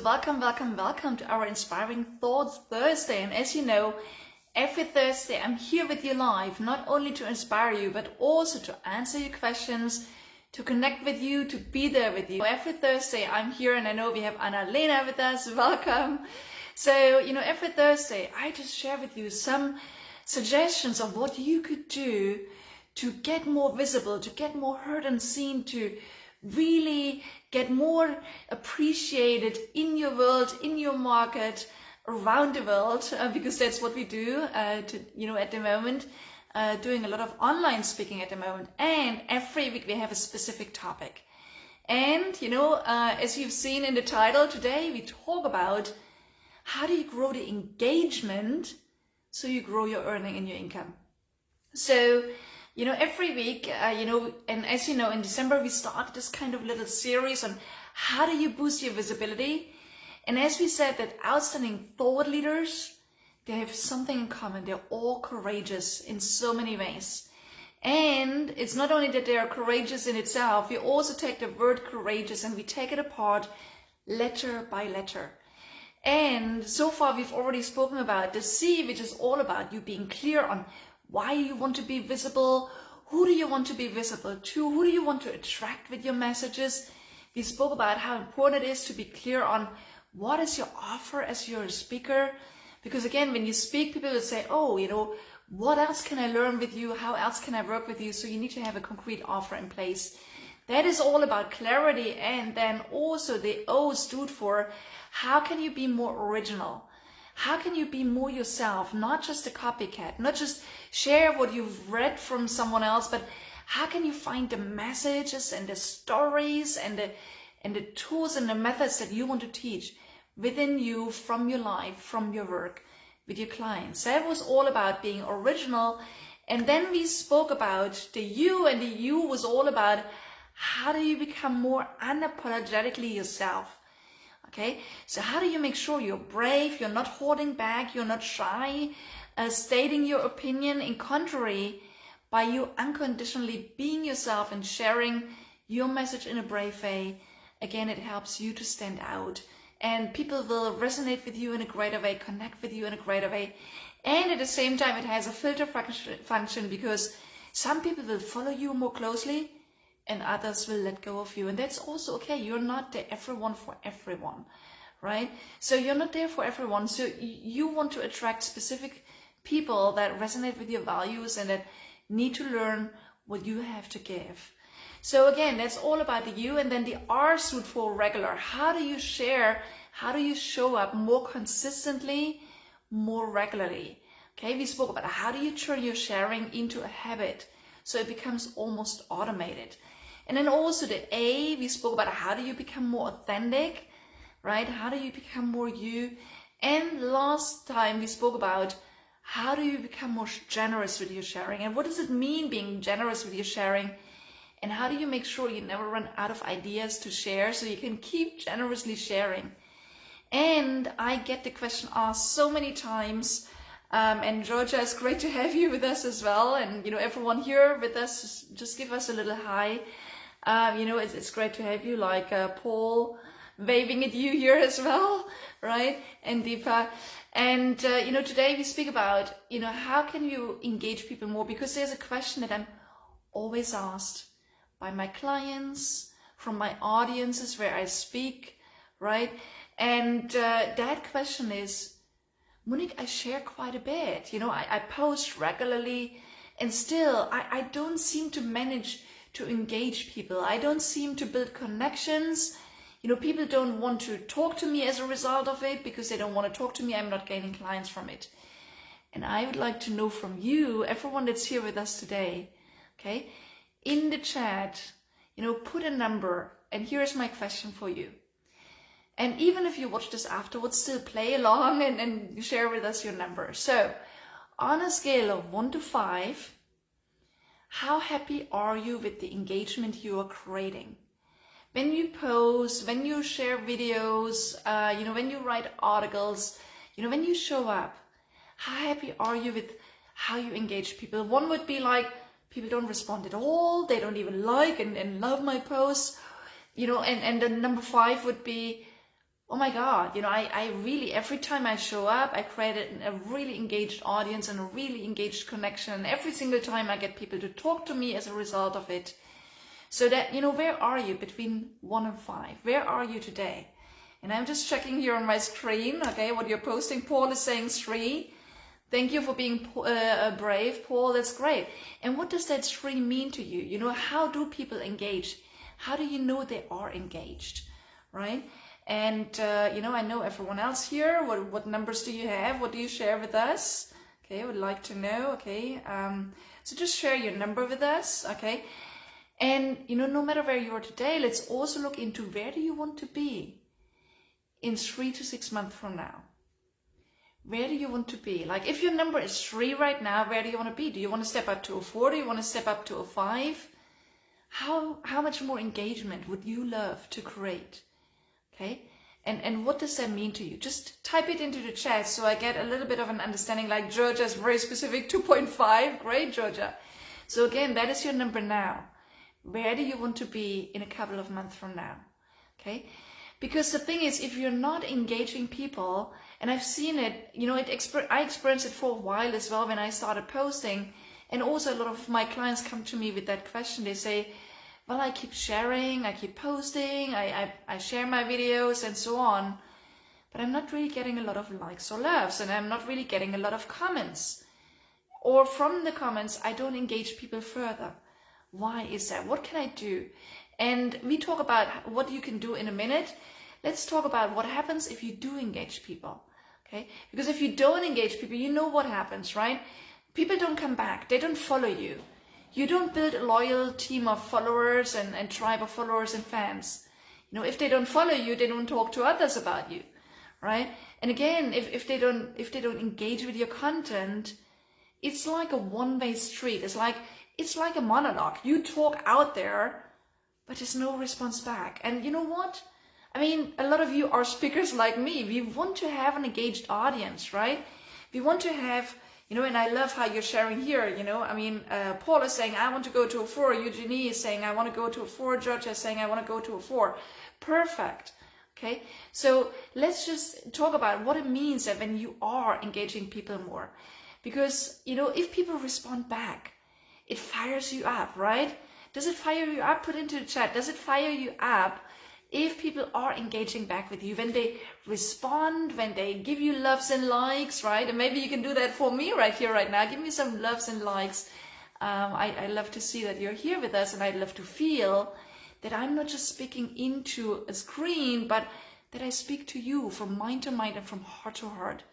welcome to our Inspiring Thoughts Thursday. And as you know, every Thursday I'm here with you live, not only to inspire you, but also to answer your questions, to connect with you, to be there with you. Every Thursday I'm here, and I know we have Anna-Lena with us. Welcome. So, every Thursday I just share with you some suggestions of what you could do to get more visible, to get more heard and seen, to really get more appreciated in your world, in your market, around the world, because that's what we do at the moment, doing a lot of online speaking at the moment. And every week we have a specific topic. And, as you've seen in the title, today we talk about how do you grow the engagement so you grow your earning and your income. So, every week, and as you know, in December, we started this kind of little series on how do you boost your visibility. And as we said, that outstanding thought leaders, they have something in common. They're all courageous in so many ways. And it's not only that they are courageous in itself, we also take the word courageous and we take it apart letter by letter. And so far, we've already spoken about the C, which is all about you being clear on why you want to be visible, who do you want to be visible to, who do you want to attract with your messages. We spoke about how important it is to be clear on what is your offer as you're a speaker. Because again, when you speak, people will say, oh, what else can I learn with you? How else can I work with you? So you need to have a concrete offer in place. That is all about clarity. And then also the O stood for how can you be more original? How can you be more yourself, not just a copycat, not just share what you've read from someone else, but how can you find the messages and the stories and the tools and the methods that you want to teach within you, from your life, from your work, with your clients. That was all about being original. And then we spoke about the U, and the U was all about how do you become more unapologetically yourself. Okay, so how do you make sure you're brave, you're not holding back, you're not shy, stating your opinion, in contrary, by you unconditionally being yourself and sharing your message in a brave way. Again, it helps you to stand out, and people will resonate with you in a greater way, connect with you in a greater way. And at the same time, it has a filter function, because some people will follow you more closely and others will let go of you. And that's also okay. You're not there everyone for everyone, right? So you're not there for everyone. So you want to attract specific people that resonate with your values and that need to learn what you have to give. So again, that's all about the U. And then the R stood for regular. How do you share? How do you show up more consistently, more regularly? Okay, we spoke about how do you turn your sharing into a habit so it becomes almost automated. And then also the A, we spoke about how do you become more authentic, right? How do you become more you? And last time we spoke about how do you become more generous with your sharing? And what does it mean being generous with your sharing? And how do you make sure you never run out of ideas to share so you can keep generously sharing? And I get the question asked so many times. And Georgia, it's great to have you with us as well. And, everyone here with us, just give us a little hi. It's great to have you, like Paul waving at you here as well, right? And Deepa. And, today we speak about, how can you engage people more? Because there's a question that I'm always asked by my clients, from my audiences where I speak, right? And that question is, Monique, I share quite a bit. I post regularly, and still I don't seem to manage to engage people. I don't seem to build connections. People don't want to talk to me as a result of it because they don't want to talk to me. I'm not gaining clients from it. And I would like to know from you, everyone that's here with us today, okay, in the chat, put a number. And here's my question for you. And even if you watch this afterwards, still play along and share with us your number. So on a scale of 1 to 5, how happy are you with the engagement you are creating? When you post, when you share videos, when you write articles, when you show up, how happy are you with how you engage people? 1 would be like, people don't respond at all, they don't even like and love my posts, and then number 5 would be, oh my God, I really, every time I show up, I create a really engaged audience and a really engaged connection. And every single time I get people to talk to me as a result of it. So that, where are you between 1 and 5? Where are you today? And I'm just checking here on my screen, okay, what you're posting. Paul is saying 3. Thank you for being brave, Paul. That's great. And what does that 3 mean to you? How do people engage? How do you know they are engaged, right? And, I know everyone else here. What numbers do you have? What do you share with us? Okay, I would like to know, okay. So just share your number with us, okay. And, no matter where you are today, let's also look into where do you want to be in 3 to 6 months from now? Where do you want to be? Like if your number is 3 right now, where do you want to be? Do you want to step up to a 4? Do you want to step up to a 5? How much more engagement would you love to create? Okay. And what does that mean to you? Just type it into the chat so I get a little bit of an understanding. Like Georgia is very specific, 2.5. Great, Georgia. So again, that is your number now. Where do you want to be in a couple of months from now? Okay. Because the thing is, if you're not engaging people, and I've seen it, I experienced it for a while as well when I started posting. And also a lot of my clients come to me with that question. They say, well, I keep sharing, I keep posting, I share my videos and so on, but I'm not really getting a lot of likes or loves, and I'm not really getting a lot of comments. Or from the comments, I don't engage people further. Why is that? What can I do? And we talk about what you can do in a minute. Let's talk about what happens if you do engage people, okay? Because if you don't engage people, you know what happens, right? People don't come back, they don't follow you. You don't build a loyal team of followers and tribe of followers and fans. If they don't follow you, they don't talk to others about you, right? And again, if they don't engage with your content, it's like a one-way street. It's like a monologue. You talk out there, but there's no response back. And you know what? I mean, a lot of you are speakers like me. We want to have an engaged audience, right? We want to have, and I love how you're sharing here, Paul is saying, I want to go to a 4. Eugenie is saying, I want to go to a 4. Georgia is saying, I want to go to a 4. Perfect. Okay. So let's just talk about what it means that when you are engaging people more, because, if people respond back, it fires you up, right? Does it fire you up? Put into the chat. Does it fire you up if people are engaging back with you, when they respond, when they give you loves and likes, right? And maybe you can do that for me right here, right now. Give me some loves and likes. I love to see that you're here with us, and I love to feel that I'm not just speaking into a screen, but that I speak to you from mind to mind and from heart to heart.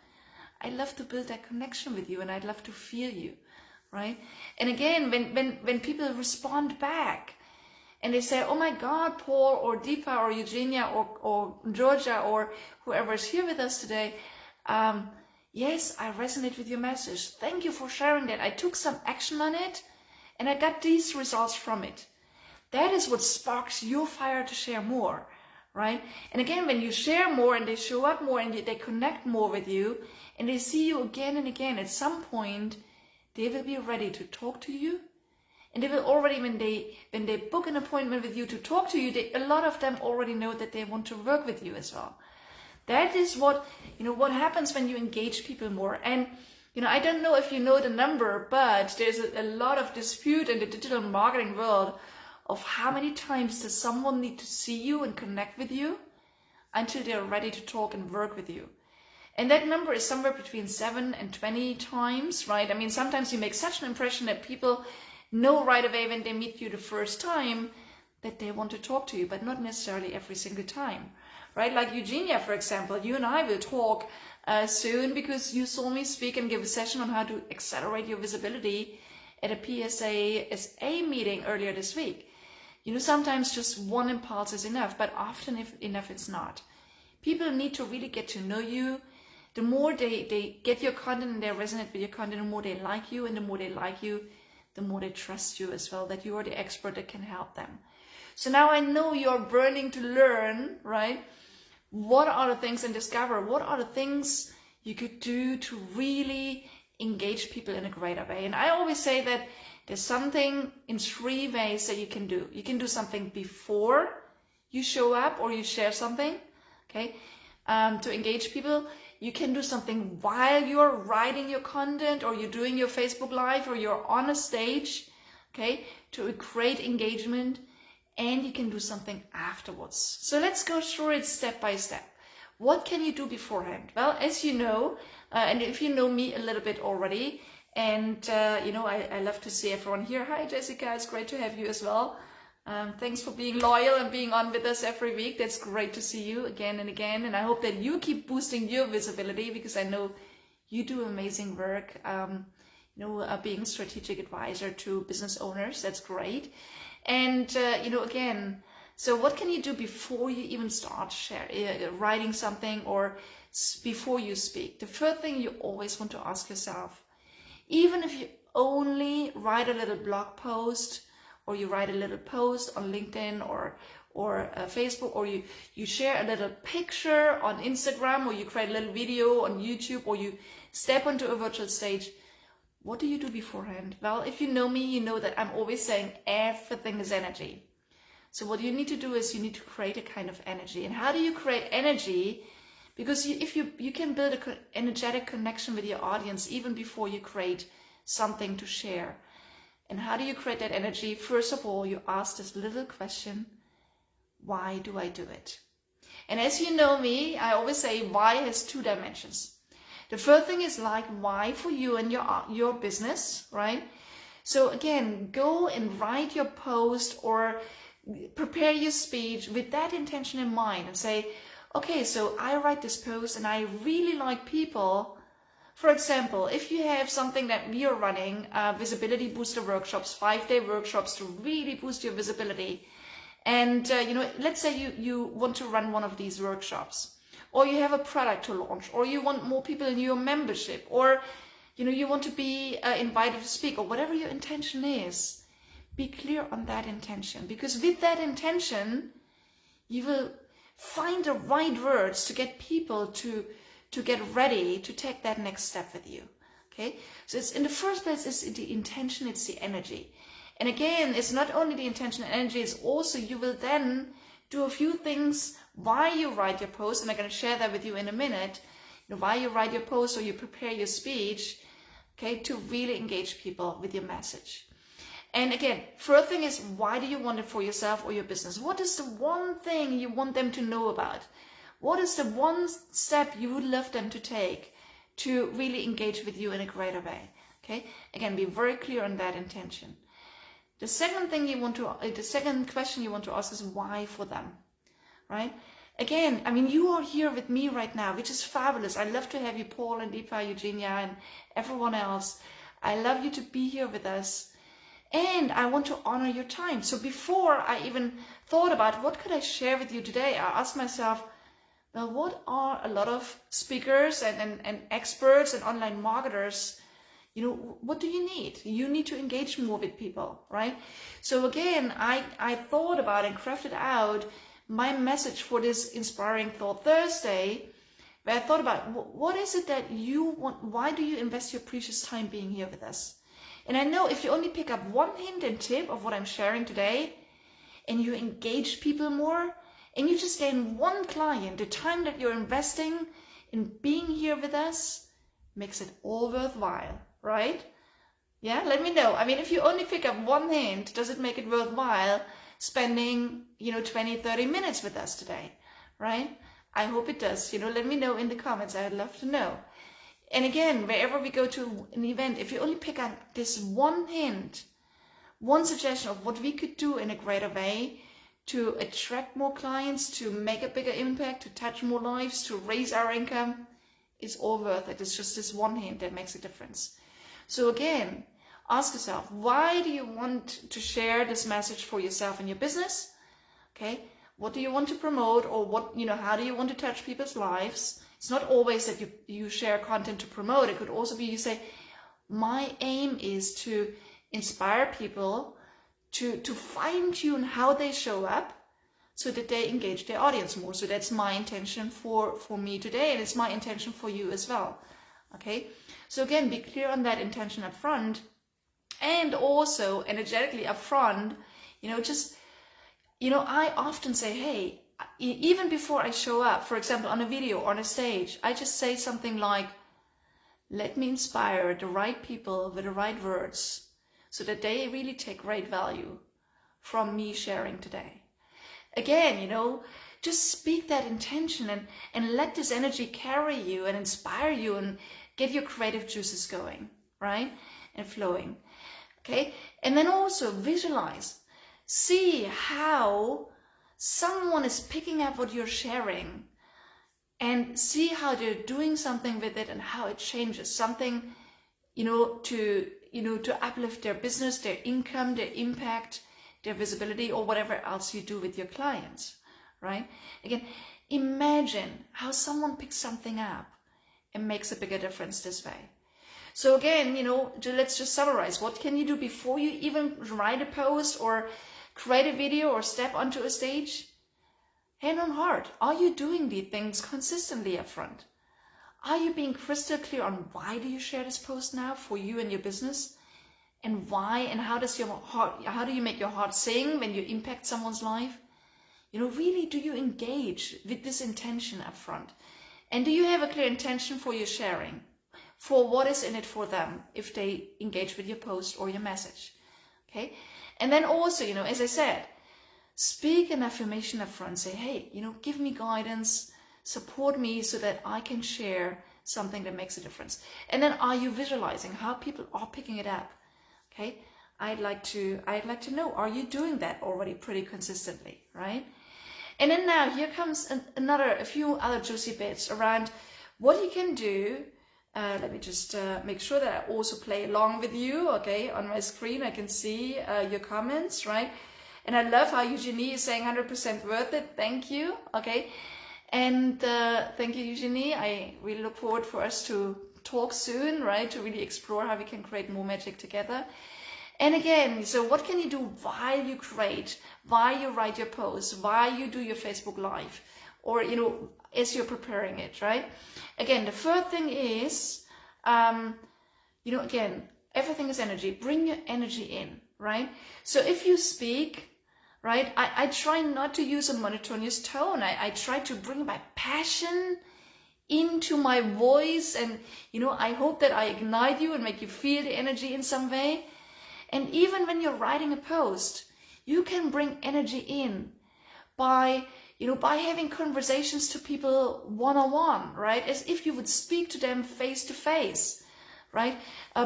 I love to build that connection with you, and I'd love to feel you, right? And again, when people respond back, and they say, oh my God, Paul or Deepa or Eugenia or Georgia or whoever is here with us today, yes, I resonate with your message. Thank you for sharing that. I took some action on it and I got these results from it. That is what sparks your fire to share more, right? And again, when you share more and they show up more and they connect more with you and they see you again and again, at some point, they will be ready to talk to you. And they will already, when they book an appointment with you to talk to you, a lot of them already know that they want to work with you as well. That is what happens when you engage people more. And, I don't know if you know the number, but there's a lot of dispute in the digital marketing world of how many times does someone need to see you and connect with you until they're ready to talk and work with you. And that number is somewhere between 7 and 20 times, right? I mean, sometimes you make such an impression that people know right away when they meet you the first time that they want to talk to you, but not necessarily every single time, right? Like Eugenia, for example, you and I will talk soon because you saw me speak and give a session on how to accelerate your visibility at a PSA meeting earlier this week. Sometimes just one impulse is enough, but often enough it's not. People need to really get to know you. The more they get your content and they resonate with your content, the more they like you, and the more they like you, the more they trust you as well, that you are the expert that can help them. So now I know you're burning to learn, right? What are the things, and discover what are the things you could do to really engage people in a greater way. And I always say that there's something in 3 ways that you can do. You can do something before you show up or you share something, okay? to engage people. You can do something while you're writing your content, or you're doing your Facebook Live, or you're on a stage, okay, to create engagement. And you can do something afterwards. So let's go through it step by step. What can you do beforehand? Well, as you know, and if you know me a little bit already, and I love to see everyone here. Hi Jessica, it's great to have you as well. Thanks for being loyal and being on with us every week. That's great to see you again and again. And I hope that you keep boosting your visibility, because I know you do amazing work, being a strategic advisor to business owners. That's great. And, again, so what can you do before you even start writing something, or before you speak? The first thing you always want to ask yourself, even if you only write a little blog post, or you write a little post on LinkedIn or Facebook, or you share a little picture on Instagram, or you create a little video on YouTube, or you step onto a virtual stage, what do you do beforehand? Well, if you know me, you know that I'm always saying everything is energy. So what you need to do is you need to create a kind of energy. And how do you create energy? Because if you can build an energetic connection with your audience even before you create something to share. And how do you create that energy? First of all, you ask this little question, why do I do it? And as you know me, I always say why has 2 dimensions. The first thing is like why for you and your business, right? So again, go and write your post or prepare your speech with that intention in mind, and say, okay, so I write this post and I really like people. For example, if you have something that we are running, visibility booster workshops, 5-day workshops to really boost your visibility. And, let's say you want to run one of these workshops, or you have a product to launch, or you want more people in your membership, or, you want to be invited to speak, or whatever your intention is. Be clear on that intention, because with that intention, you will find the right words to get people to get ready to take that next step with you. Okay, so it's in the first place, it's the intention, it's the energy. And again, it's not only the intention and energy, it's also you will then do a few things while you write your post, and I'm going to share that with you in a minute. While you write your post or you prepare your speech, okay, to really engage people with your message. And again, first thing is, why do you want it for yourself or your business? What is the one thing you want them to know about? What is the one step you would love them to take to really engage with you in a greater way? Okay, again, be very clear on that intention. The second question you want to ask is why for them, right? Again, you are here with me right now, which is fabulous. I love to have you, Paul and Deepa, Eugenia, and everyone else. I love you to be here with us. And I want to honor your time. So before I even thought about what could I share with you today, I asked myself, well, what are a lot of speakers and experts and online marketers, what do you need? You need to engage more with people, right? So again, I thought about and crafted out my message for this Inspiring Thought Thursday, where I thought about what is it that you want, why do you invest your precious time being here with us? And I know if you only pick up one hint and tip of what I'm sharing today, and you engage people more, and you just gain one client, the time that you're investing in being here with us makes it all worthwhile, right? Yeah, let me know. If you only pick up one hint, does it make it worthwhile spending, 20, 30 minutes with us today, right? I hope it does. Let me know in the comments. I'd love to know. And again, wherever we go to an event, if you only pick up this one hint, one suggestion of what we could do in a greater way to attract more clients, to make a bigger impact, to touch more lives, to raise our income, it's all worth it. It's just this one hint that makes a difference. So again, ask yourself, why do you want to share this message for yourself and your business? Okay, what do you want to promote, or what, how do you want to touch people's lives? It's not always that you share content to promote. It could also be you say, my aim is to inspire people to fine-tune how they show up so that they engage their audience more. So that's my intention for me today, and it's my intention for you as well. Okay, so again, be clear on that intention up front, and also energetically up front, I often say, hey, even before I show up, for example, on a video or on a stage, I just say something like, let me inspire the right people with the right words so that they really take great value from me sharing today. Again, just speak that intention and let this energy carry you and inspire you and get your creative juices going, right? And flowing. Okay? And then also visualize. See how someone is picking up what you're sharing and see how they're doing something with it and how it changes something, to uplift their business, their income, their impact, their visibility, or whatever else you do with your clients, right? Again, imagine how someone picks something up and makes a bigger difference this way. So again, let's just summarize. What can you do before you even write a post or create a video or step onto a stage? Hand on heart, are you doing these things consistently up front? Are you being crystal clear on why do you share this post now for you and your business? And why, and how do you make your heart sing when you impact someone's life? Really, do you engage with this intention up front? And do you have a clear intention for your sharing? For what is in it for them if they engage with your post or your message? Okay? And then also, as I said, speak an affirmation up front. Say, hey, give me guidance, support me so that I can share something that makes a difference. And then are you visualizing how people are picking it up? Okay, I'd like to know, are you doing that already pretty consistently, right? And then now here comes a few other juicy bits around what you can do. Let me just make sure that I also play along with you. Okay, on my screen I can see your comments, right? And I love how Eugenie is saying 100% worth it. Thank you. Okay, and thank you, Eugenie. I really look forward for us to talk soon, right? To really explore how we can create more magic together. And again, so what can you do while you create, while you write your posts, while you do your Facebook Live, or, as you're preparing it, right? Again, the first thing is, again, everything is energy. Bring your energy in, right? So if you speak, right, I try not to use a monotonous tone. I try to bring my passion into my voice, and I hope that I ignite you and make you feel the energy in some way. And even when you're writing a post, you can bring energy in by having conversations to people one-on-one, right? As if you would speak to them face to face, right?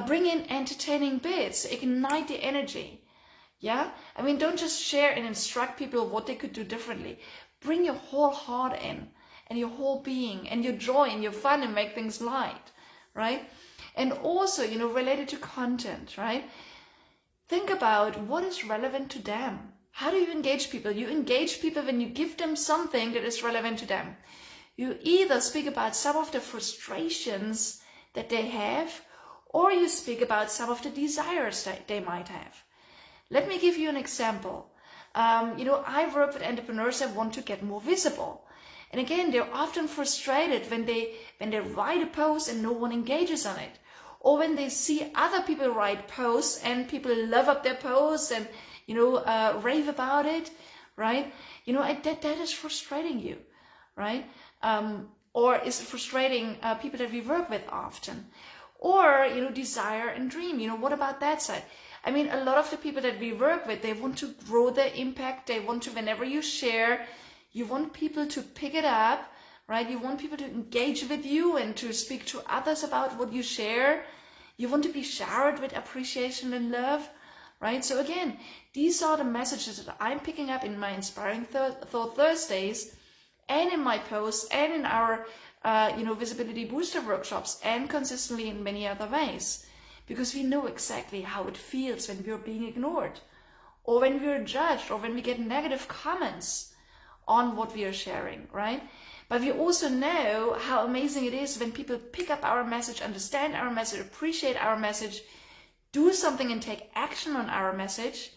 Bring in entertaining bits, ignite the energy. Yeah, I mean, don't just share and instruct people what they could do differently. Bring your whole heart in, and your whole being, and your joy, and your fun, and make things light, right? And also, related to content, right? Think about what is relevant to them. How do you engage people? You engage people when you give them something that is relevant to them. You either speak about some of the frustrations that they have, or you speak about some of the desires that they might have. Let me give you an example. I work with entrepreneurs that want to get more visible. And again, they're often frustrated when they write a post and no one engages on it. Or when they see other people write posts and people love up their posts and, rave about it, right? That is frustrating you, right? Or is frustrating people that we work with often. Or, desire and dream, what about that side? I mean, a lot of the people that we work with, they want to grow their impact. They want to, whenever you share, you want people to pick it up, right? You want people to engage with you and to speak to others about what you share. You want to be showered with appreciation and love, right? So again, these are the messages that I'm picking up in my Inspiring Thought Thursdays and in my posts and in our, visibility booster workshops and consistently in many other ways. Because we know exactly how it feels when we're being ignored, or when we're judged, or when we get negative comments on what we are sharing, right? But we also know how amazing it is when people pick up our message, understand our message, appreciate our message, do something and take action on our message,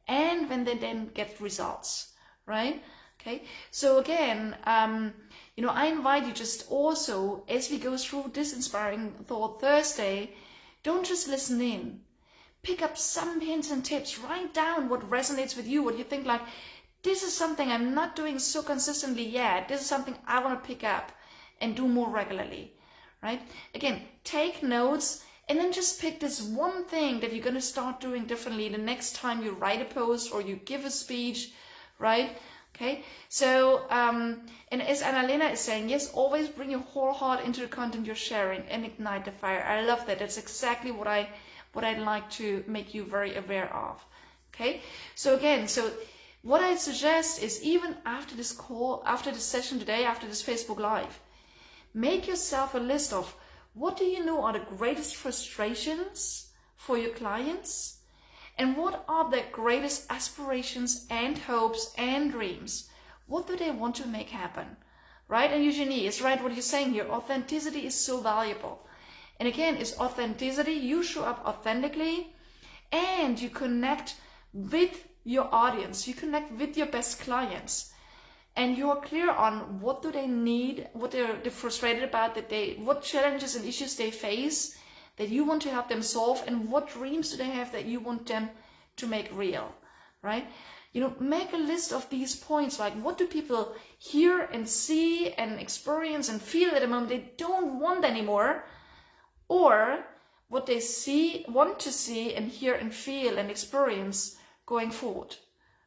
and when they then get results, right? Okay, so again, I invite you just also, as we go through this Inspiring Thought Thursday, don't just listen in. Pick up some hints and tips. Write down what resonates with you, what you think like, this is something I'm not doing so consistently yet. This is something I want to pick up and do more regularly, right? Again, take notes and then just pick this one thing that you're going to start doing differently the next time you write a post or you give a speech, right? Okay, so, and as Annalena is saying, yes, always bring your whole heart into the content you're sharing and ignite the fire. I love that. That's exactly what I'd like to make you very aware of. Okay, so again, what I suggest is, even after this call, after this session today, after this Facebook Live, make yourself a list of what do you know are the greatest frustrations for your clients, and what are their greatest aspirations and hopes and dreams. What do they want to make happen, right? And Eugenie is right what you're saying here. Authenticity is so valuable. And again, it's authenticity. You show up authentically and you connect with your audience. You connect with your best clients. And you're clear on what do they need, what they're frustrated about, what challenges and issues they face that you want to help them solve, and what dreams do they have that you want them to make real, right? You know, make a list of these points, like what do people hear and see and experience and feel at the moment they don't want anymore, or what they want to see and hear and feel and experience going forward,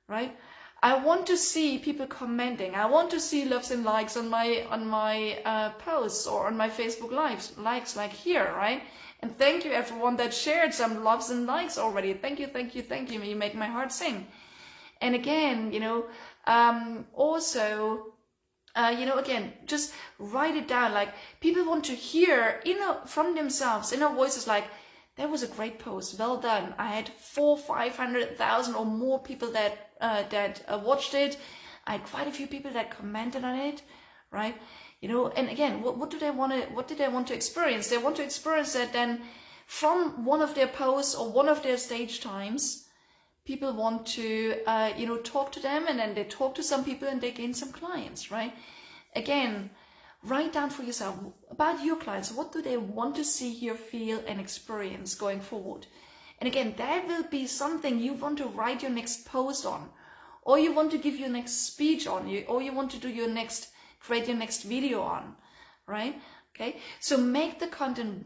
right? I want to see people commenting. I want to see loves and likes on my posts or on my Facebook lives, likes like here, right? And thank you everyone that shared some loves and likes already. Thank you, thank you, thank you. You make my heart sing. And again, you know, again, just write it down. Like, people want to hear from themselves, inner voices like, that was a great post, well done. I had 500,000 or more people that watched it. I had quite a few people that commented on it, right? You know, and again, what did they want to experience? They want to experience that then from one of their posts or one of their stage times, people want to, talk to them, and then they talk to some people and they gain some clients, right? Again, write down for yourself about your clients. What do they want to see, hear, feel, and experience going forward? And again, that will be something you want to write your next post on, or you want to give your next speech on, or you want to create your next video on, right? Okay, so make the content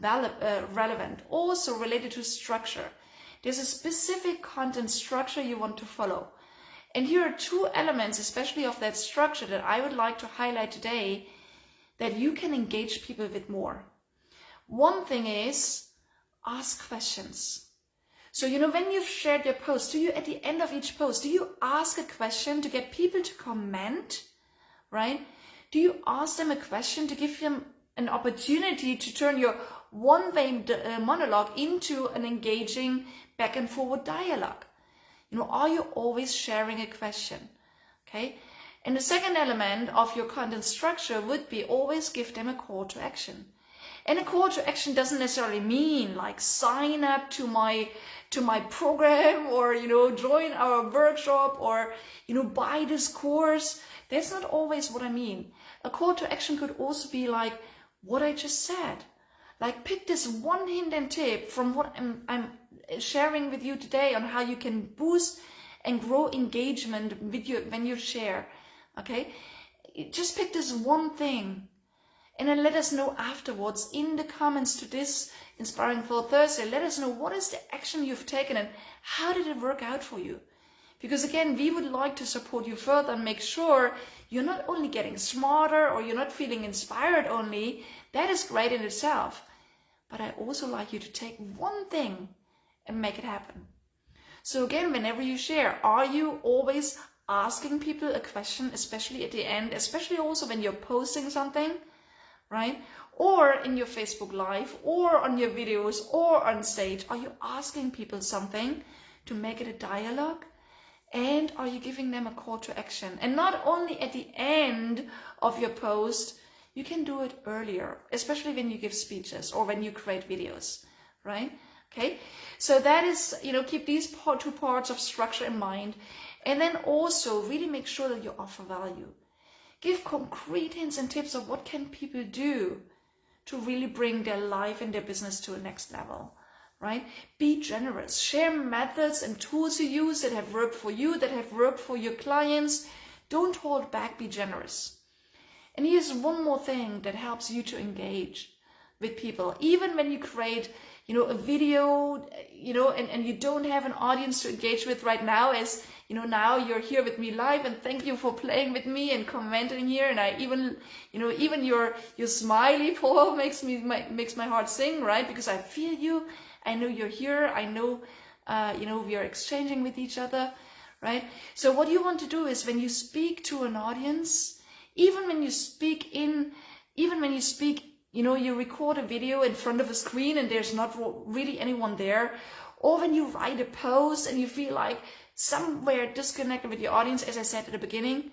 relevant, also related to structure. There's a specific content structure you want to follow. And here are two elements, especially of that structure, that I would like to highlight today, that you can engage people with more. One thing is, ask questions. So, you know, when you've shared your post, at the end of each post, do you ask a question to get people to comment, right? Do you ask them a question to give them an opportunity to turn your one-way monologue into an engaging back and forward dialogue? You know, are you always sharing a question? Okay. And the second element of your content structure would be, always give them a call to action. And a call to action doesn't necessarily mean like sign up to my program, or, you know, join our workshop, or, you know, buy this course. That's not always what I mean. A call to action could also be like what I just said. Like, pick this one hint and tip from what I'm sharing with you today on how you can boost and grow engagement with when you share. Okay, just pick this one thing, and then let us know afterwards in the comments to this Inspiring for Thursday. Let us know what is the action you've taken and how did it work out for you. Because again, we would like to support you further and make sure you're not only getting smarter, or you're not feeling inspired only. That is great in itself. But I also like you to take one thing and make it happen. So again, whenever you share, are you always asking people a question, especially at the end, especially also when you're posting something, right? Or in your Facebook Live, or on your videos, or on stage, are you asking people something to make it a dialogue? And are you giving them a call to action? And not only at the end of your post, you can do it earlier, especially when you give speeches or when you create videos, right? Okay, so that is, you know, keep these two parts of structure in mind. And then also really make sure that you offer value. Give concrete hints and tips of what can people do to really bring their life and their business to a next level, right? Be generous. Share methods and tools you use that have worked for you, that have worked for your clients. Don't hold back, be generous. And here's one more thing that helps you to engage with people. Even when you create, a video, and you don't have an audience to engage with right now, as now you're here with me live, and thank you for playing with me and commenting here. And I even, even your smiley Paul makes my heart sing, right? Because I feel you. I know you're here. I know, we are exchanging with each other, right? So what you want to do is, when you speak to an audience, even when you speak, you record a video in front of a screen and there's not really anyone there, or when you write a post and you feel like somewhere disconnected with your audience, as I said at the beginning,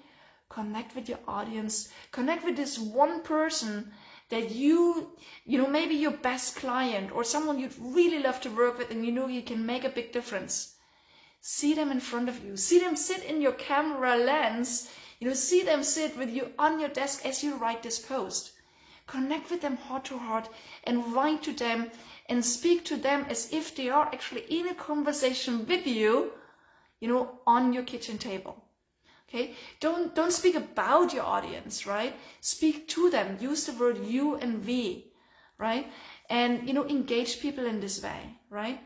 connect with your audience, connect with this one person that maybe your best client or someone you'd really love to work with, and you can make a big difference. See them in front of you, see them sit in your camera lens, see them sit with you on your desk as you write this post. Connect with them heart to heart and write to them and speak to them as if they are actually in a conversation with you, on your kitchen table. Okay? Don't speak about your audience, right? Speak to them. Use the word you and we, right? And, engage people in this way, right?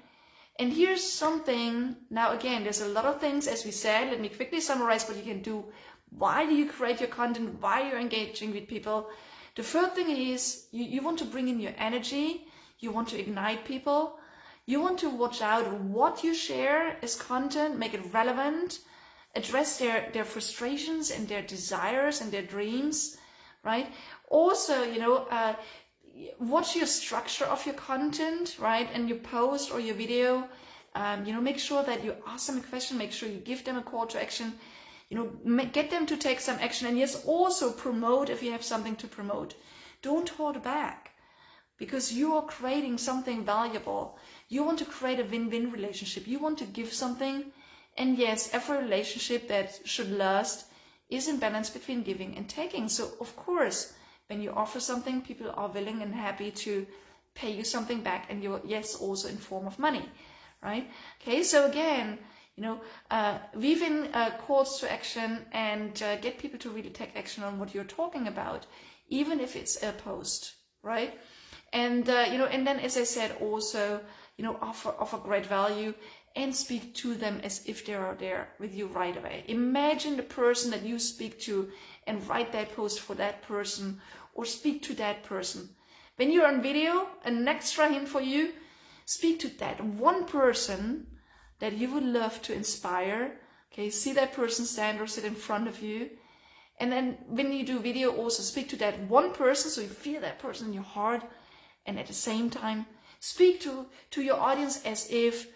And here's something, now again, there's a lot of things, as we said. Let me quickly summarize what you can do. Why do you create your content? Why you're engaging with people? The first thing is you want to bring in your energy. You want to ignite people. You want to watch out what you share as content, make it relevant, address their frustrations and their desires and their dreams, right? Also, watch your structure of your content, right? And your post or your video, make sure that you ask them a question, make sure you give them a call to action, get them to take some action. And yes, also promote if you have something to promote. Don't hold back, because you are creating something valuable. You want to create a win-win relationship. You want to give something. And yes, every relationship that should last is in balance between giving and taking. So of course, when you offer something, people are willing and happy to pay you something back, and yes, also in form of money, right? Okay, so again, weave in calls to action and get people to really take action on what you're talking about, even if it's a post, right? And and then, as I said, also offer great value and speak to them as if they are there with you right away. Imagine the person that you speak to and write that post for that person, or speak to that person. When you're on video, an extra hint for you: speak to that one person that you would love to inspire. Okay, see that person stand or sit in front of you. And then when you do video, also speak to that one person, so you feel that person in your heart. And at the same time, speak to your audience as if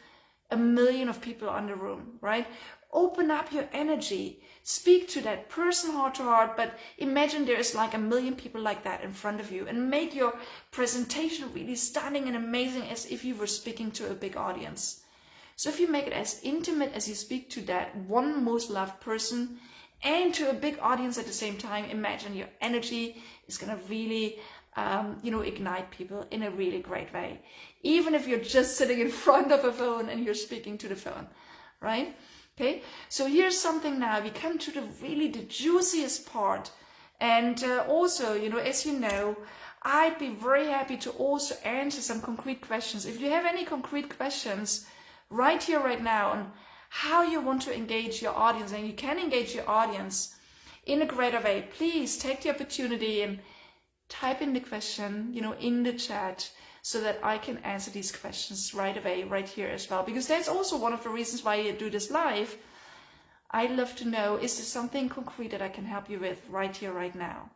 a million of people are in the room, right? Open up your energy. Speak to that person heart to heart, but imagine there is like a million people like that in front of you, and make your presentation really stunning and amazing as if you were speaking to a big audience. So if you make it as intimate as you speak to that one most loved person and to a big audience at the same time, imagine your energy is going to really ignite people in a really great way. Even if you're just sitting in front of a phone and you're speaking to the phone, right? Okay, so here's something now. We come to the juiciest part. And also, as you know, I'd be very happy to also answer some concrete questions. If you have any concrete questions right here, right now, on how you want to engage your audience, and you can engage your audience in a greater way, please take the opportunity and type in the question, in the chat, so that I can answer these questions right away, right here as well. Because that's also one of the reasons why I do this live. I'd love to know, is there something concrete that I can help you with right here, right now?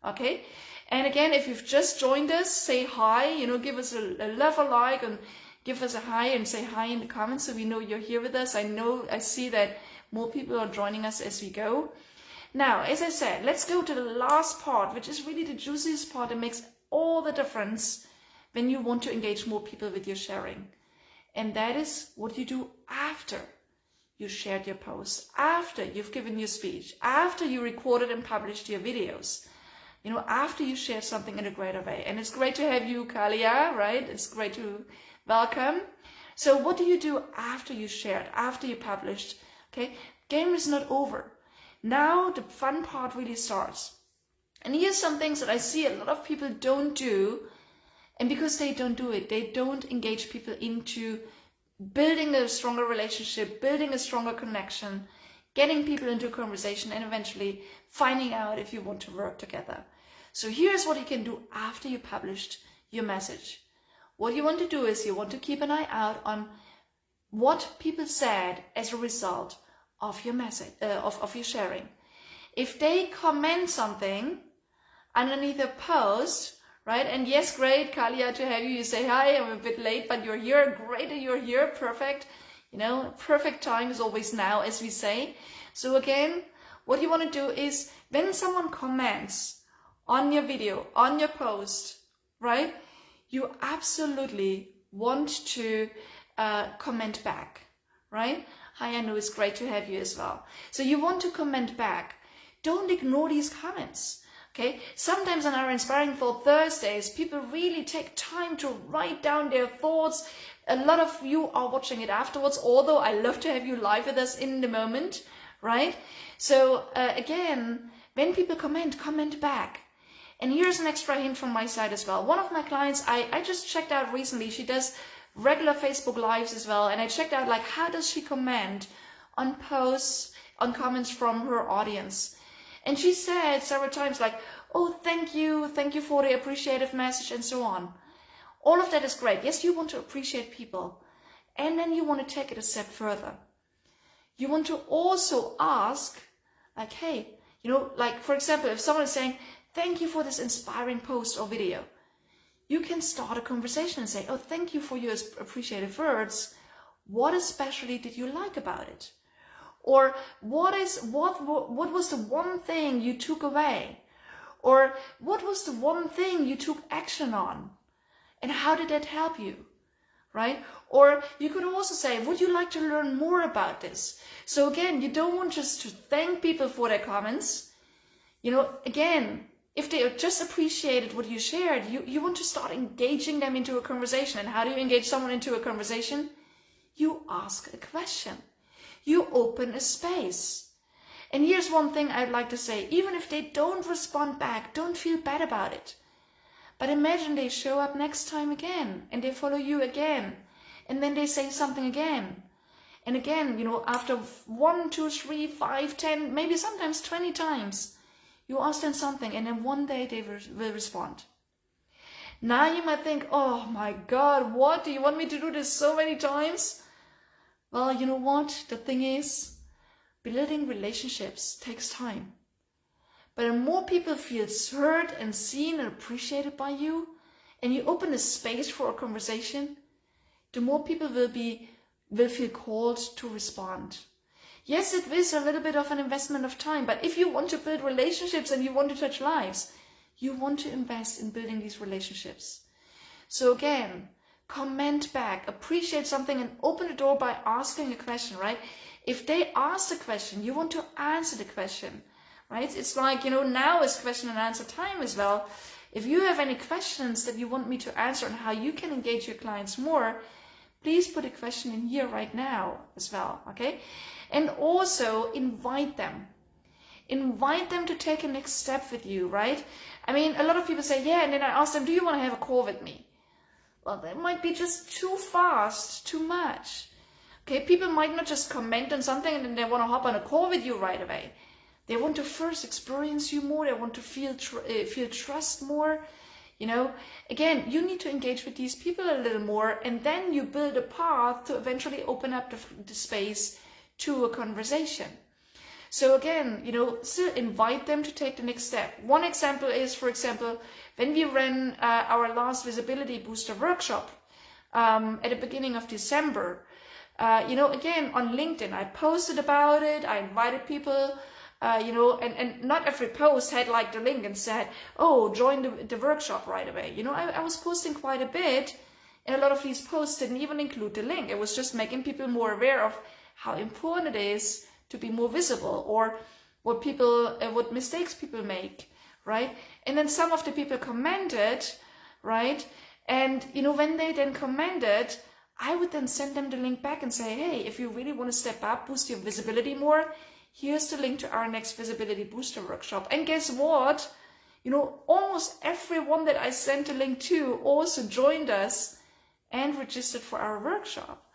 Okay? And again, if you've just joined us, say hi, give us a love, a like, and give us a hi, and say hi in the comments so we know you're here with us. I see that more people are joining us as we go. Now, as I said, let's go to the last part, which is really the juiciest part that makes all the difference when you want to engage more people with your sharing. And that is what you do after you shared your posts, after you've given your speech, after you recorded and published your videos. you know, after you share something in a greater way. And it's great to have you, Kalia, right? It's great to welcome. So what do you do after you shared, after you published? Okay, game is not over. Now the fun part really starts. And here's some things that I see a lot of people don't do. And because they don't do it, they don't engage people into building a stronger relationship, building a stronger connection, getting people into a conversation, and eventually finding out if you want to work together. So here's what you can do after you published your message. What you want to do is you want to keep an eye out on what people said as a result of your message, of your sharing. If they comment something underneath a post, right? And yes, great, Kalia, to have you. You say, hi, I'm a bit late, but you're here. Great that you're here. Perfect. You know, perfect time is always now, as we say. So again, what you want to do is when someone comments on your video, on your post, right? You absolutely want to comment back, right? Hi, I know it's great to have you as well. So you want to comment back. Don't ignore these comments. Okay, sometimes on our Inspiring Thought Thursdays, people really take time to write down their thoughts. A lot of you are watching it afterwards, although I love to have you live with us in the moment, right? So again, when people comment back. And here's an extra hint from my side as well. One of my clients, I just checked out recently, she does regular Facebook Lives as well. And I checked out, like, how does she comment on posts, on comments from her audience? And she said several times, like, oh, thank you for the appreciative message, and so on. All of that is great. Yes, you want to appreciate people. And then you want to take it a step further. You want to also ask, like, hey, you know, like, for example, if someone is saying, thank you for this inspiring post or video, you can start a conversation and say, oh, thank you for your appreciative words. What especially did you like about it? Or what was the one thing you took away? Or what was the one thing you took action on? And how did that help you? Right? Or you could also say, would you like to learn more about this? So again, you don't want just to thank people for their comments. You know, again, if they just appreciated what you shared, you want to start engaging them into a conversation. And how do you engage someone into a conversation? You ask a question. You open a space. And here's one thing I'd like to say. Even if they don't respond back, don't feel bad about it. But imagine they show up next time again, and they follow you again, and then they say something again. And again, you know, after 1, 2, 3, 5, 10, maybe sometimes 20 times, you ask them something, and then one day they will respond. Now you might think, oh my God, what? Do you want me to do this so many times? Well, you know what? The thing is, building relationships takes time. But the more people feel heard and seen and appreciated by you, and you open a space for a conversation, the more people will feel called to respond. Yes, it is a little bit of an investment of time, but if you want to build relationships and you want to touch lives, you want to invest in building these relationships. So again, comment back, appreciate something, and open the door by asking a question, right? If they ask the question, you want to answer the question, right? It's like, you know, now is question and answer time as well. If you have any questions that you want me to answer on how you can engage your clients more, please put a question in here right now as well, okay? And also invite them. Invite them to take a next step with you, right? I mean, a lot of people say, yeah, and then I ask them, do you want to have a call with me? Well, that might be just too fast, too much. Okay, people might not just comment on something and then they want to hop on a call with you right away. They want to first experience you more. They want to feel trust more. You know, again, you need to engage with these people a little more, and then you build a path to eventually open up the space to a conversation. So again, you know, still invite them to take the next step. One example is, for example, when we ran our last Visibility Booster workshop at the beginning of December, you know, again, on LinkedIn, I posted about it. I invited people, you know, and not every post had like the link and said, oh, join the workshop right away. You know, I was posting quite a bit, and a lot of these posts didn't even include the link. It was just making people more aware of how important it is to be more visible, or what mistakes people make, right? And then some of the people commented, right? And, you know, when they then commented, I would then send them the link back and say, hey, if you really want to step up, boost your visibility more, here's the link to our next Visibility Booster workshop. And guess what? You know, almost everyone that I sent a link to also joined us and registered for our workshop.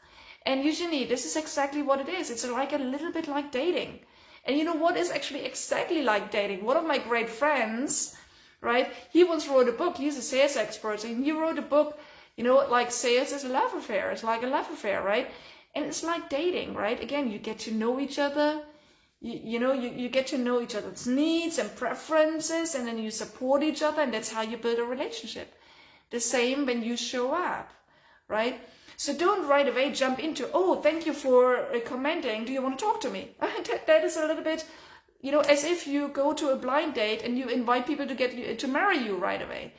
And usually this is exactly what it is. It's like a little bit like dating. And you know what is actually exactly like dating? One of my great friends, right? He once wrote a book. He's a sales expert, and he wrote a book, you know, like sales is a love affair. It's like a love affair, right? And it's like dating, right? Again, you get to know each other. You get to know each other's needs and preferences, and then you support each other, and that's how you build a relationship. The same when you show up, right? So don't right away jump into, oh, thank you for commenting. Do you want to talk to me? That is a little bit, you know, as if you go to a blind date and you invite people to get you to marry you right away,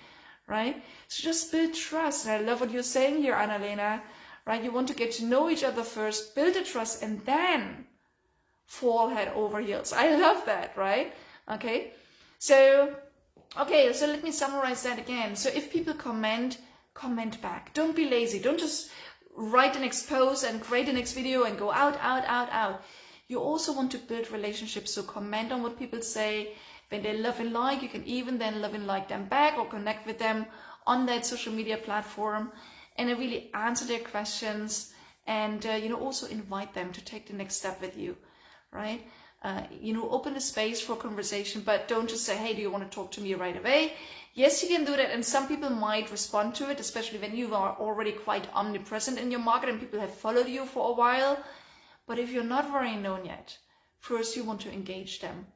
right? So just build trust. And I love what you're saying here, Annalena, right? You want to get to know each other first, build a trust, and then fall head over heels. I love that, right? Okay. So let me summarize that again. So if people comment back. Don't be lazy. Don't just write an expose and create the next video and go out. You also want to build relationships. So comment on what people say. When they love and like, you can even then love and like them back or connect with them on that social media platform and then really answer their questions and, also invite them to take the next step with you, right? Open a space for conversation, but don't just say, hey, do you want to talk to me right away? Yes, you can do that, and some people might respond to it, especially when you are already quite omnipresent in your market and people have followed you for a while. But if you're not very known yet, first you want to engage them,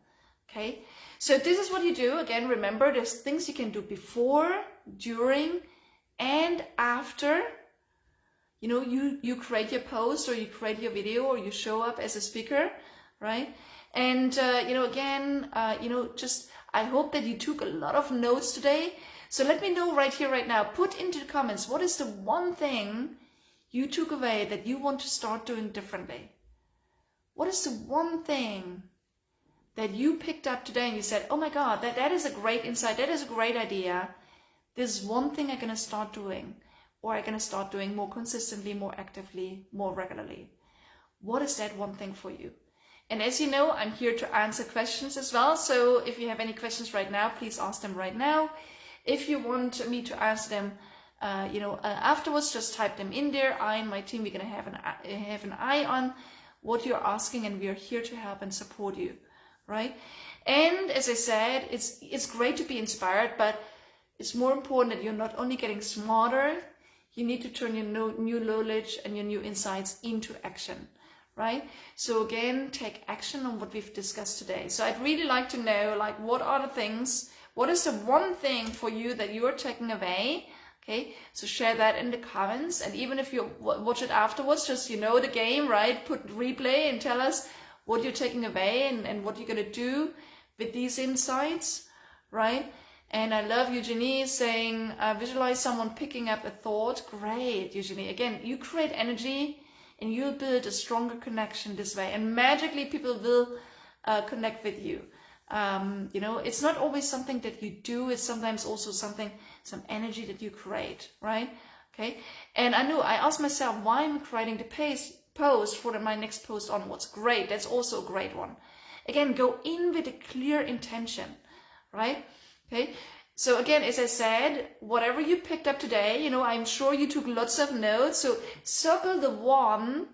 okay? So this is what you do. Again, remember, there's things you can do before, during, and after. You create your post or you create your video or you show up as a speaker, right? And, I hope that you took a lot of notes today. So let me know right here, right now. Put into the comments, what is the one thing you took away that you want to start doing differently? What is the one thing that you picked up today and you said, oh my God, that is a great insight. That is a great idea. There's one thing I'm going to start doing, or I'm going to start doing more consistently, more actively, more regularly. What is that one thing for you? And as you know, I'm here to answer questions as well. So if you have any questions right now, please ask them right now. If you want me to answer them, afterwards, just type them in there. I and my team, we're going to have an eye on what you're asking, and we are here to help and support you, right? And as I said, it's great to be inspired, but it's more important that you're not only getting smarter, you need to turn your new knowledge and your new insights into action. Right? So again, take action on what we've discussed today. So I'd really like to know, what are the things, what is the one thing for you that you are taking away? Okay, so share that in the comments. And even if you watch it afterwards, just, the game, right? Put replay and tell us what you're taking away and what you're going to do with these insights, right? And I love Eugenie saying, visualize someone picking up a thought. Great, Eugenie. Again, you create energy, and you'll build a stronger connection this way. And magically people will connect with you. It's not always something that you do. It's sometimes also some energy that you create, right? Okay. And I asked myself, why am I creating the post for my next post onwards? Great. That's also a great one. Again, go in with a clear intention, right? Okay. So again, as I said, whatever you picked up today, I'm sure you took lots of notes. So circle the one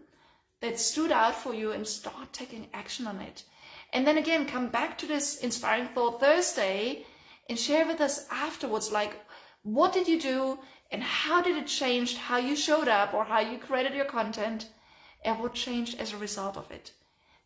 that stood out for you and start taking action on it. And then again, come back to this Inspiring Thought Thursday and share with us afterwards, what did you do and how did it change how you showed up or how you created your content and what changed as a result of it?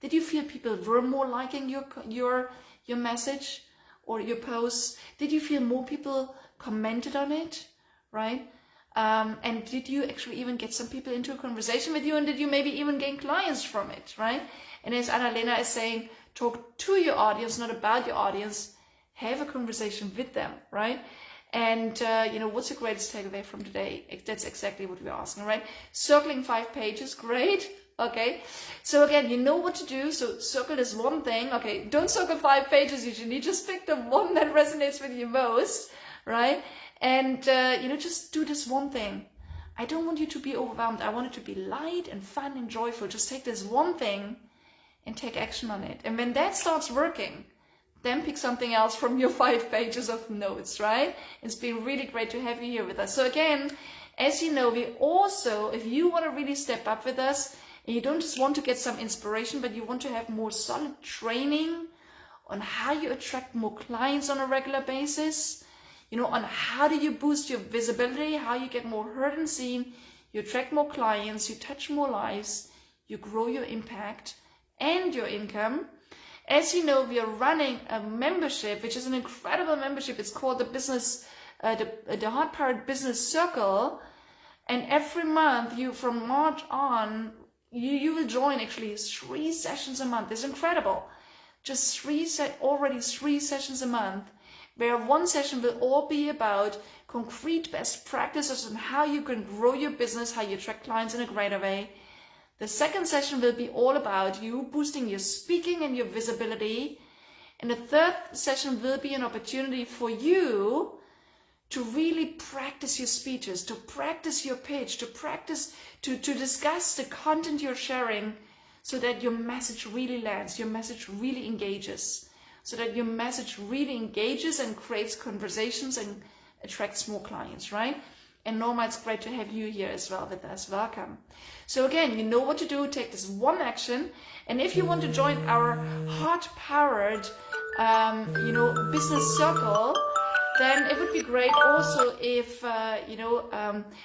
Did you feel people were more liking your message? Or your posts? Did you feel more people commented on it, right? And did you actually even get some people into a conversation with you? And did you maybe even gain clients from it, right? And as Annalena is saying, talk to your audience, not about your audience. Have a conversation with them, right? And, what's your greatest takeaway from today? That's exactly what we're asking, right? Circling 5 pages, great. Okay, so again, you know what to do. So circle this one thing. Okay, don't circle 5 pages usually. Just pick the one that resonates with you most, right? And just do this one thing. I don't want you to be overwhelmed. I want it to be light and fun and joyful. Just take this one thing and take action on it. And when that starts working, then pick something else from your 5 pages of notes, right? It's been really great to have you here with us. So again, as you know, we also, if you want to really step up with us, and you don't just want to get some inspiration, but you want to have more solid training on how you attract more clients on a regular basis, on how do you boost your visibility, how you get more heard and seen, you attract more clients, you touch more lives, you grow your impact and your income. As you know, we are running a membership, which is an incredible membership. It's called the HeartPowered Business Circle. And every month, from March on, you will join actually 3 sessions a month. It's incredible. Just 3 sessions a month, where one session will all be about concrete best practices on how you can grow your business, how you attract clients in a greater way. The second session will be all about you boosting your speaking and your visibility. And the third session will be an opportunity for you to really practice your speeches, to practice your pitch, to practice, to discuss the content you're sharing so that your message really lands, your message really engages, so that your message really engages and creates conversations and attracts more clients, right? And Norma, it's great to have you here as well with us. Welcome. So again, you know what to do. Take this one action. And if you want to join our HeartPowered, business circle, then it would be great also if,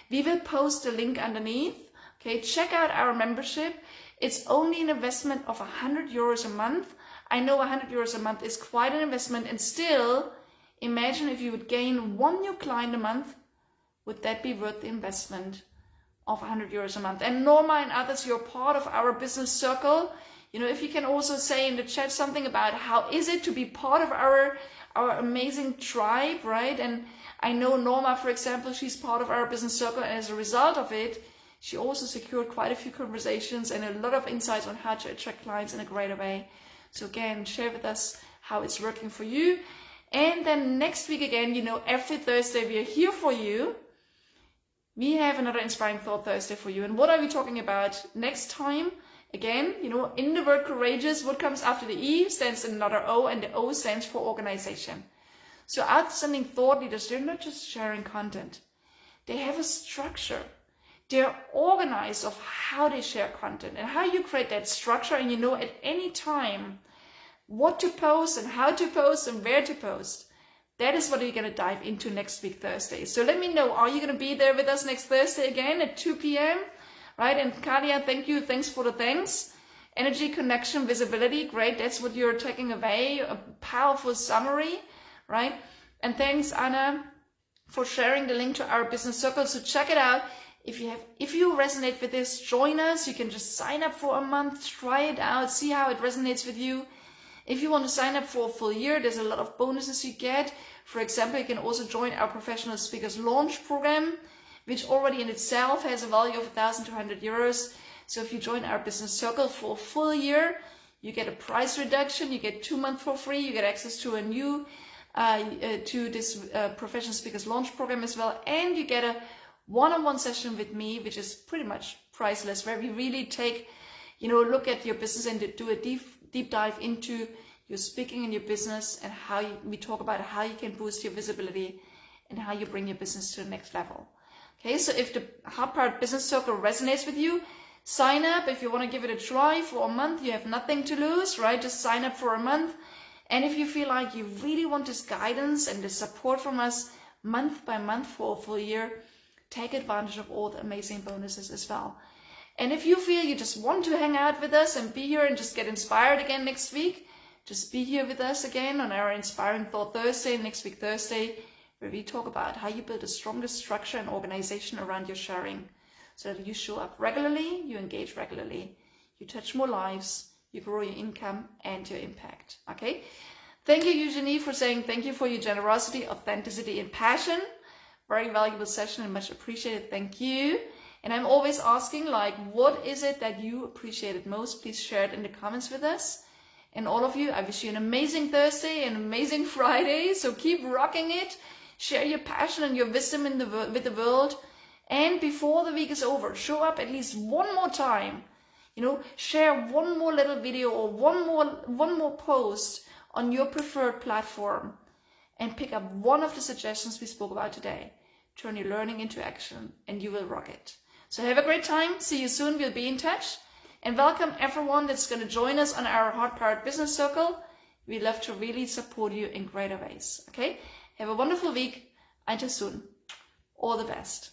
we will post a link underneath. Okay, check out our membership. It's only an investment of 100 euros a month. I know 100 euros a month is quite an investment, and still, imagine if you would gain 1 new client a month. Would that be worth the investment of 100 euros a month? And Norma and others, you're part of our business circle. If you can also say in the chat something about how is it to be part of our amazing tribe, right? And I know Norma, for example, she's part of our business circle, and as a result of it, she also secured quite a few conversations and a lot of insights on how to attract clients in a greater way. So again, share with us how it's working for you. And then next week again, every Thursday we are here for you. We have another Inspiring Thought Thursday for you. And what are we talking about next time? Again, in the word courageous, what comes after the E stands another O, and the O stands for organization. So outstanding thought leaders, they're not just sharing content. They have a structure. They're organized of how they share content and how you create that structure, and at any time what to post and how to post and where to post. That is what we're going to dive into next week, Thursday. So let me know, are you going to be there with us next Thursday again at 2 p.m.? Right? And Kalia, thank you. Thanks for the thanks. Energy, connection, visibility. Great. That's what you're taking away. A powerful summary, right? And thanks, Anna, for sharing the link to our business circle. So check it out. If you resonate with this, join us. You can just sign up for a month, try it out, see how it resonates with you. If you want to sign up for a full year, there's a lot of bonuses you get. For example, you can also join our Professional Speakers Launch Program, which already in itself has a value of 1,200 euros. So if you join our business circle for a full year, you get a price reduction, you get 2 months for free, you get access to a new, to this Professional Speakers Launch Program as well, and you get a one-on-one session with me, which is pretty much priceless, where we really take, look at your business and do a deep dive into your speaking and your business, and we talk about how you can boost your visibility and how you bring your business to the next level. Okay, so if the HeartPowered Business Circle resonates with you, sign up. If you want to give it a try for a month, you have nothing to lose, right? Just sign up for a month. And if you feel like you really want this guidance and the support from us month by month for a full year, take advantage of all the amazing bonuses as well. And if you feel you just want to hang out with us and be here and just get inspired again next week, just be here with us again on our Inspiring Thought Thursday, next week Thursday, where we talk about how you build the strongest structure and organization around your sharing so that you show up regularly, you engage regularly, you touch more lives, you grow your income and your impact. Okay? Thank you, Eugenie, for saying thank you for your generosity, authenticity, and passion. Very valuable session and much appreciated. Thank you. And I'm always asking, like, what is it that you appreciated most? Please share it in the comments with us. And all of you, I wish you an amazing Thursday, an amazing Friday. So keep rocking it. Share your passion and your wisdom with the world. And before the week is over, show up at least one more time. Share one more little video or one more post on your preferred platform and pick up one of the suggestions we spoke about today. Turn your learning into action and you will rock it. So have a great time. See you soon. We'll be in touch. And welcome everyone that's going to join us on our HeartPowered Business Circle. We love to really support you in greater ways. Okay? Have a wonderful week. Until soon. All the best.